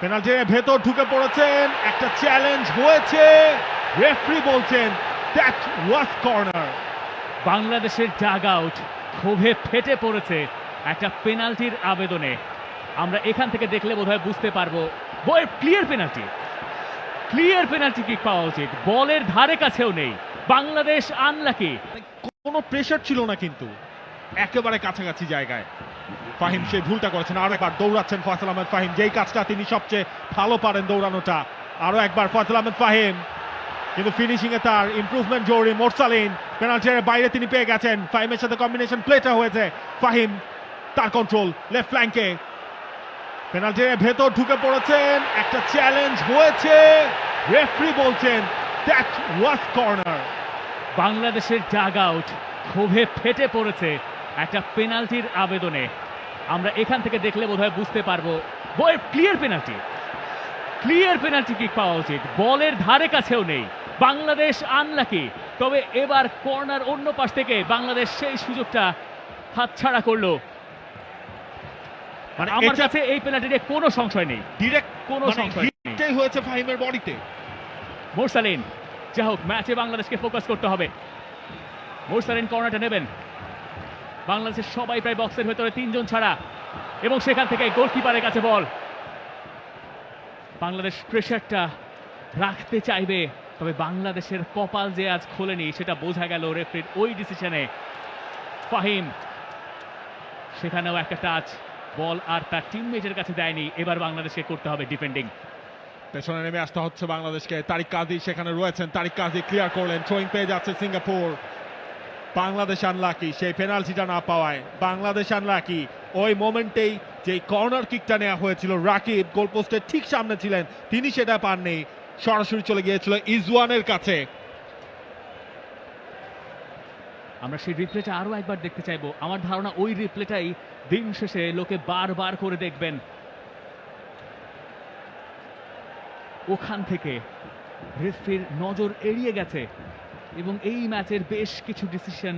পেনাল্টির ভেতর ঢুকে পড়েছেন, একটা চ্যালেঞ্জ হয়েছে, রেফারি বলছেন দ্যাট ওয়াজ কর্নার। বাংলাদেশের ডাগ আউট ক্ষোভে ফেটে পড়েছে একটা পেনাল্টির আবেদনে। আমরা এখান থেকে দেখলে বোধহয় বুঝতে পারবো ক্লিয়ার পেনাল্টি কিক পাওয়া উচিত, বলের ধারে কাছেও নেই। বাংলাদেশ আনলাকি। কোনো প্রেশার ছিল না, কিন্তু একেবারে কাছাকাছি জায়গায় ফাহিম সেই ভুলটা করেছেন। আরো একবার দৌড়াচ্ছেন ফয়সাল আহমেদ ফাহিম, যেই কাজটা তিনি সবচেয়ে ভালো পারেন, দৌড়ানোটা। আরো একবার ফয়সাল আহমেদ ফাহিম, কিন্তু ফিনিশিং এ তার ইমপ্রুভমেন্ট জরুরি। মোরসালিন পেনাল্টির বাইরে তিনি পেয়ে গেছেন, ফাহিমের সাথে কম্বিনেশন প্লেটা হয়েছে। ফাহিম তার কন্ট্রোল লেফট ফ্ল্যাঙ্কে, পেনাল্টির ভেতর ঢুকে পড়েছেন, একটা চ্যালেঞ্জ হয়েছে, রেফারি বলছেন দ্যাট ওয়াজ কর্নার। বাংলাদেশের ডাগ আউট ক্ষোভে ফেটে পড়েছে একটা পেনাল্টির আবেদনে। আমরা এখান থেকে দেখলে বোধহয় বুঝতে পারবো ক্লিয়ার পেনাল্টি কিক পাওয়া উচিত, বলের ধারে কাছেও নেই। বাংলাদেশ আনলাকি। তবে এবার কর্নার অন্য পাশ থেকে বাংলাদেশ সেই সুযোগটা হাতছাড়া করলো। মানে আমার কাছে এই পেনাল্টিতে কোনো সংশয় নেই, ডিরেক্ট কোনো সংশয় নেই। এটাই হয়েছে ফাহিমের বডিতে। মোরসালিন, যাই হোক ম্যাচে বাংলাদেশকে ফোকাস করতে হবে। মোরসালিন কর্নারটা নেবেন। বাংলাদেশের সবাই প্রায় বক্সের ভেতরে, তিনজন ছাড়া, এবং সেখান থেকে গোলকিপারের কাছে বল। বাংলাদেশ প্রেশারটা রাখতে চাইবে, তবে বাংলাদেশের কপাল যে আজ খোলেনি সেটা বোঝা গেল রেফারির ওই ডিসিশনে। ফাহিম, সেখানেও একটা টাচ, বল আর তার টিমমেটের কাছে দেয়নি। এবার বাংলাদেশকে করতে হবে ডিফেন্ডিং। পেছনে নেমে আসতে হচ্ছে বাংলাদেশকে। তারিক কাজী সেখানে রয়েছেন, তারিক কাজী ক্লিয়ার করলেন, থ্রোয়িং পেয়ে যাচ্ছে সিঙ্গাপুর। বাংলাদেশ আনলাকি সেই পেনাল্টিটা না পাওয়ায়, বাংলাদেশ আনলাকি। ওই মোমেন্টেই যে কর্নার কিকটা নেওয়া হয়েছিল, রাকিব গোলপোস্টের ঠিক সামনে ছিলেন, তিনি সেটা পাননি, সরাসরি চলে গিয়েছিল ইজওয়ানের কাছে। আমরা সেই রিপ্লেটা আরো একবার দেখতে চাইবো। আমার ধারণা ওই রিপ্লেটাই দিন শেষে লোকে বারবার করে দেখবেন। ওখান থেকে রেফারির নজর এড়িয়ে গেছে, এবং এই ম্যাচের বেশ কিছু ডিসিশন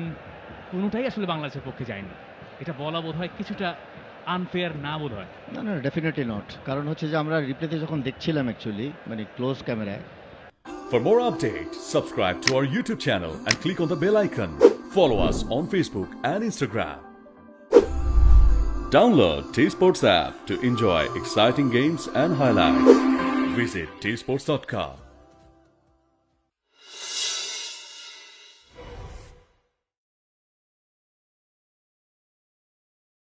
কোনোটাই আসলে বাংলাদেশের পক্ষে যায়নি। এটা বলা বোধ হয় কিছুটা আনফেয়ার না, বোধ হয় না না, ডেফিনেটলি নট। কারণ হচ্ছে যে আমরা রিপ্লেতে যখন দেখছিলাম অ্যাকচুয়ালি মানে ক্লোজ ক্যামেরায়। For more updates, subscribe to our YouTube channel and click on the bell icon. Follow us on Facebook and Instagram. Download T-Sports app to enjoy exciting games and highlights. Visit tsports.com.